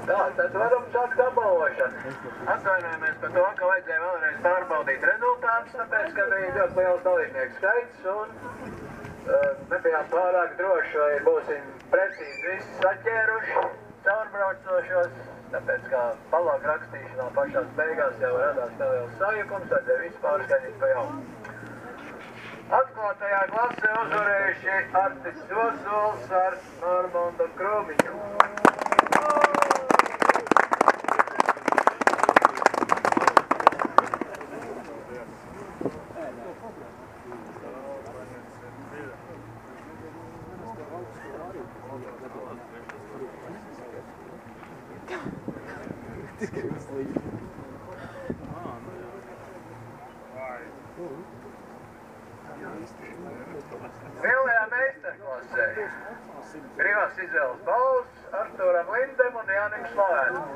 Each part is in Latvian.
Tā, tad varam sākt apbalvošanu. Atvainojamies par to, ka vajadzēja vēlreiz pārbaudīt rezultātus, tāpēc, ka bija ļoti liels dalībnieku skaits un nebijām pārāk droši, vai būsim precīzi visi saķēruši caurbraucošos, tāpēc, kā palāk rakstīšanā pašās beigās jau radās neliels sajukums, tad visu pārskaņīt pa jaunu. Atklātajā klasē uzvarējuši Artis Ozols ar Normondu Kromiņu. Lielajā meistarklasē brīvās izvēles balvas Arturam Lindem un Jānim Slavēnam.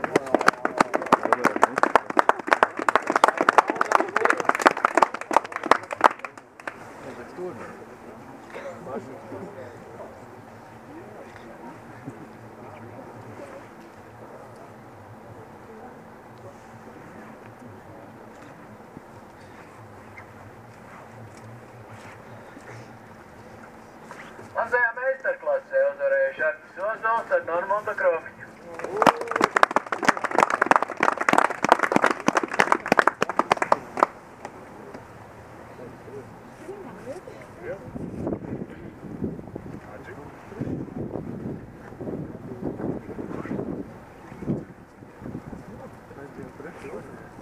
Mazajā meistarklasē uzvarējuši Artis Ozols ar Normondu Kromiņu.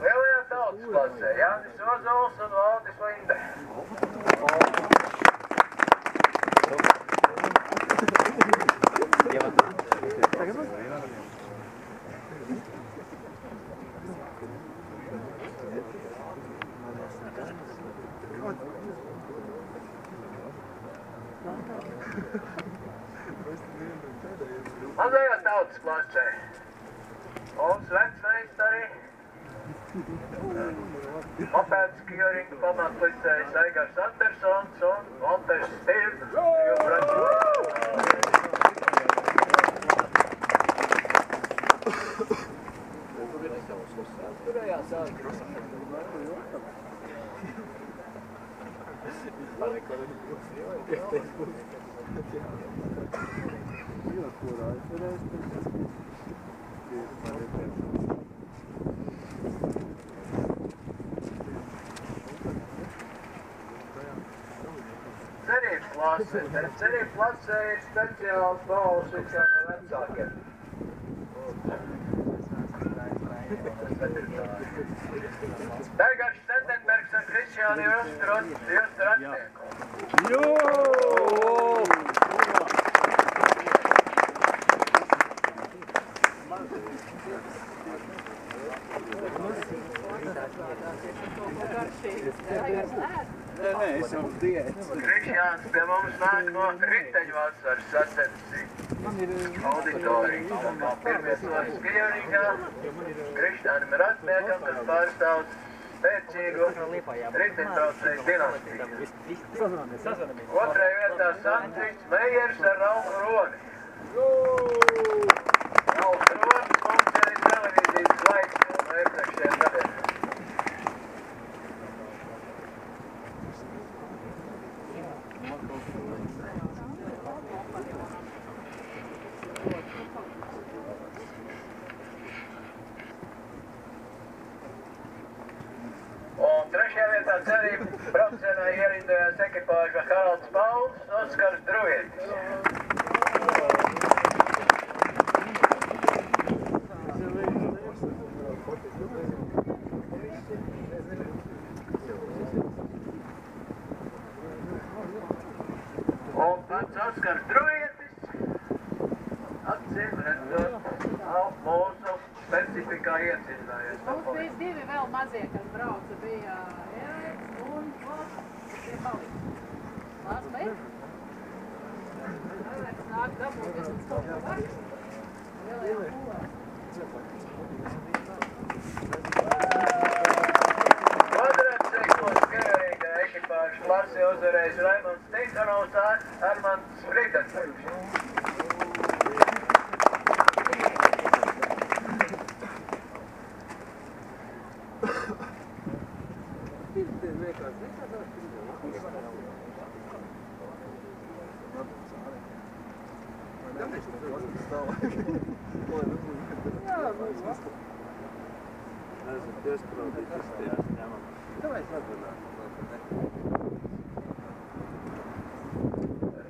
Lielajā tautas klasē Jānis Ozols un Valdis Linde. Mazajā tautas klasē Ols vecmeistari, Mopēds Kjoringa pamatlicējs Aigars Andersons un Valters Stirns. Cerības klasē ir speciāls balvas visiem no vecākiem. Degars Setenbergs ar Krišjāni Justu Ratnieku. Krišjāns pie mums nāk no Riteņu vasaras sacensības auditorijas. Pirmies vārds Kjoringā, Krišjānim Ratniekam, kas pārstāv spēcīgu riteņbraucēju dinastiju. Otrajā vietā Sandriks Meijers ar Ralfu Roni. Ralfs Ronis mums arī televīzijas zvaigzne no iepriekšējiem gadiem. Un trešajā vietā cerību braucienā ierindojās ekipāža Haralds Pauls un Oskars Druvietis. Un pats Oskars Druvietis acīm redzot nav mūsu specifikā iecinājies. Mums bija divi vēl mazie, kas brauca, bija Eriks un Vos, tie palika. Lās beidz? Eriks nāk dabūties un kaut ko vajag. Lielajā pulā. Kvadrātciklos Kjoringa ekipāžu klasi uzvarējis Raimonds Tinkanovs ar Armands Friedenbergs.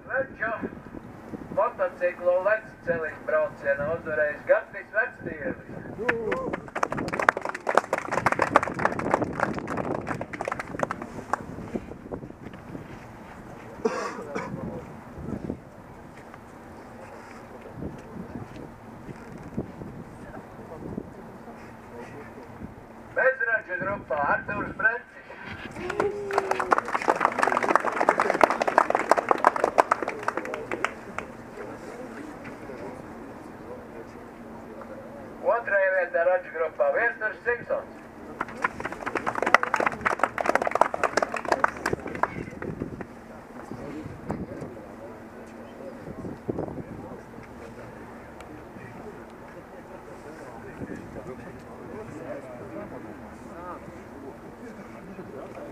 Veču motociklu lecceļu braucienā uzvarējis Gatis Vecdievis. Bezraču grupā Artūrs Brecis. Otrajā vietā raču grupā Viesturs Simpsons.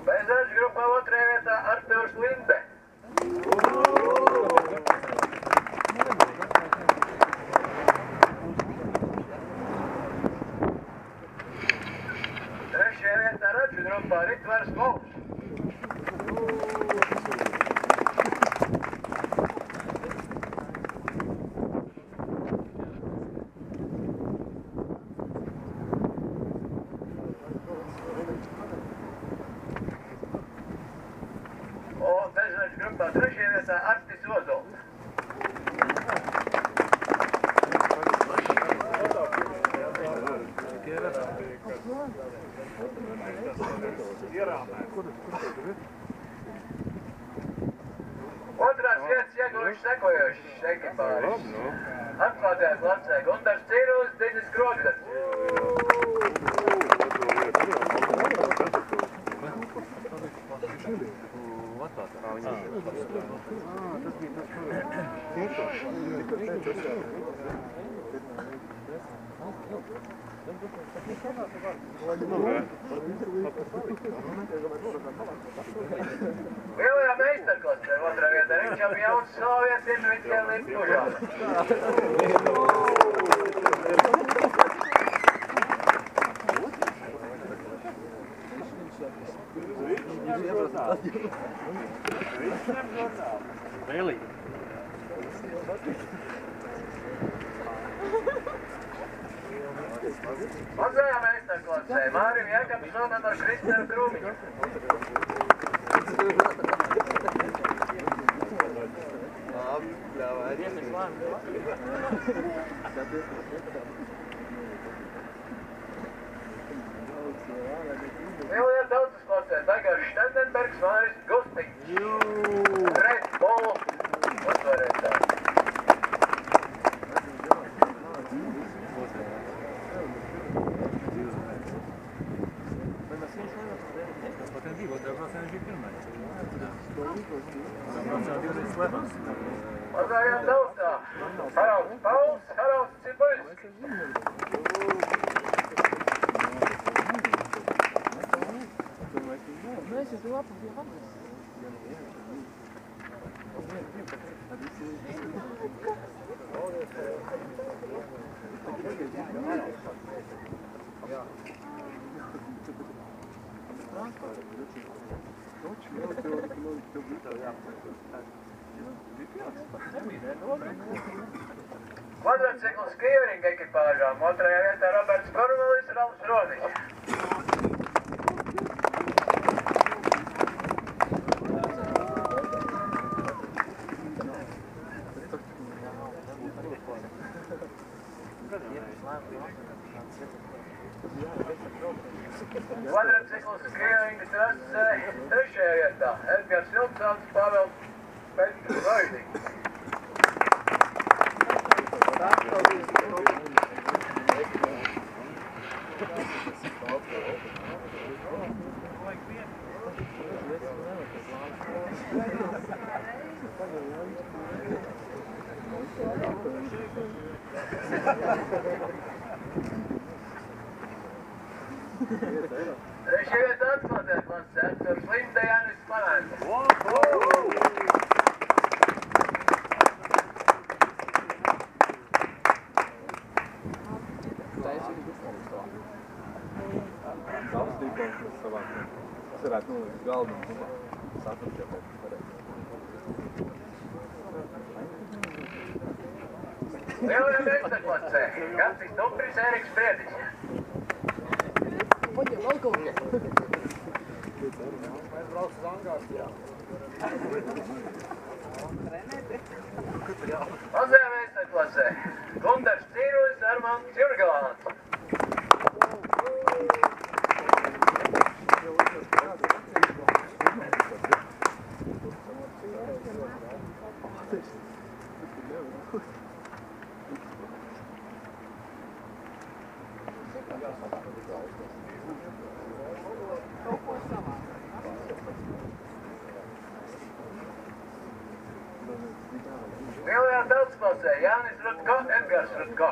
Bezraču grupā otrajā vietā Artūrs Linde. Trešajā vietā raču grupā Ritvars Pols. Un bezraču grupā trešajā vietā Artis Ozols. Otrās vietas ieguvuši sekojošas ekipāžas. Atklātajā klasē Gundars Cīrulis, Dinis Krogzets. Lielajā meistarklasē otrā vietā Ričam Jauns Slovietis Inviķēl Lipkužāns. Really? Mazajā meistarklasē Mārim Jakobsonam ar Kristēnu Krūmiņu. Lielajā tautas klasē Dagars Štendenbergs, Māris Gustiņš. Red Bull uzvarētājs. Mazajā tautā Haralds Pauls, Haralds Cibuļskis. Kvadrociklu skijeringa ekipāžām otrajā vietā Roberts Kornelis, Ralfs Rodiņš. Kvadrociklu skijeringa trasē trešajā vietā Edgars Vilksons, Pāvels Petrs Roždīgs. Trešajā vietā atklātajā klasē Artūrs Linde, Jānis Planēns. tīklos mēs savākam. Tas varētu nolikt galdu un saturķēt pareizi. Lielajā meistarklasē Gatis Tupris, Ēriks Priedis. Paņem vēl kaut ko. Mēs brauks uz Angārs, jā. Mazajā meistarklasē Gundars Cīrulis, Armands Jurgalāns. Lielajā tautsklasē Jānis Rutko, Edgars Rutko.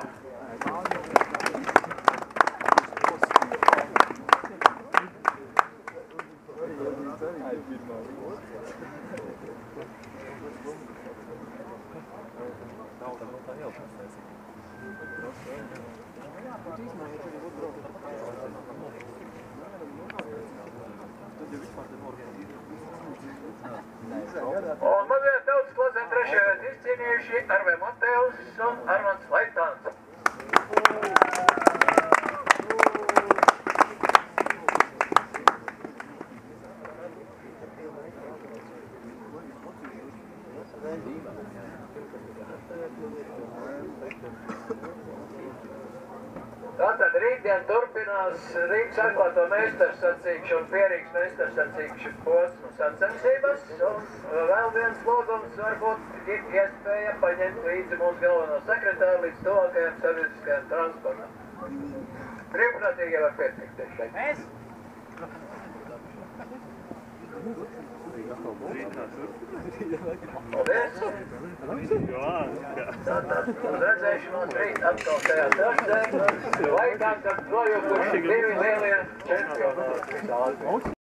Un mazajā tautsklasē trešajā vietu izcīnījuši Arve Matejus un Armands Laitāns. Tātad rītdien turpinās Rīgas atklāto meistarsacīkšu un Pierīgas meistarsacīkšu posmu sacensības, un vēl viens logums varbūt ir iespēja paņemt līdzi mūsu galveno sekretāru līdz tuvākajam sabiedriskajam transportam. Brīvprātīgie var pieteikties šeit. Mēs? Paldies! Tātad uz redzēšanos rīt atkal tajā trasē, laikā, kad nojukuši divi lielie čempionāti.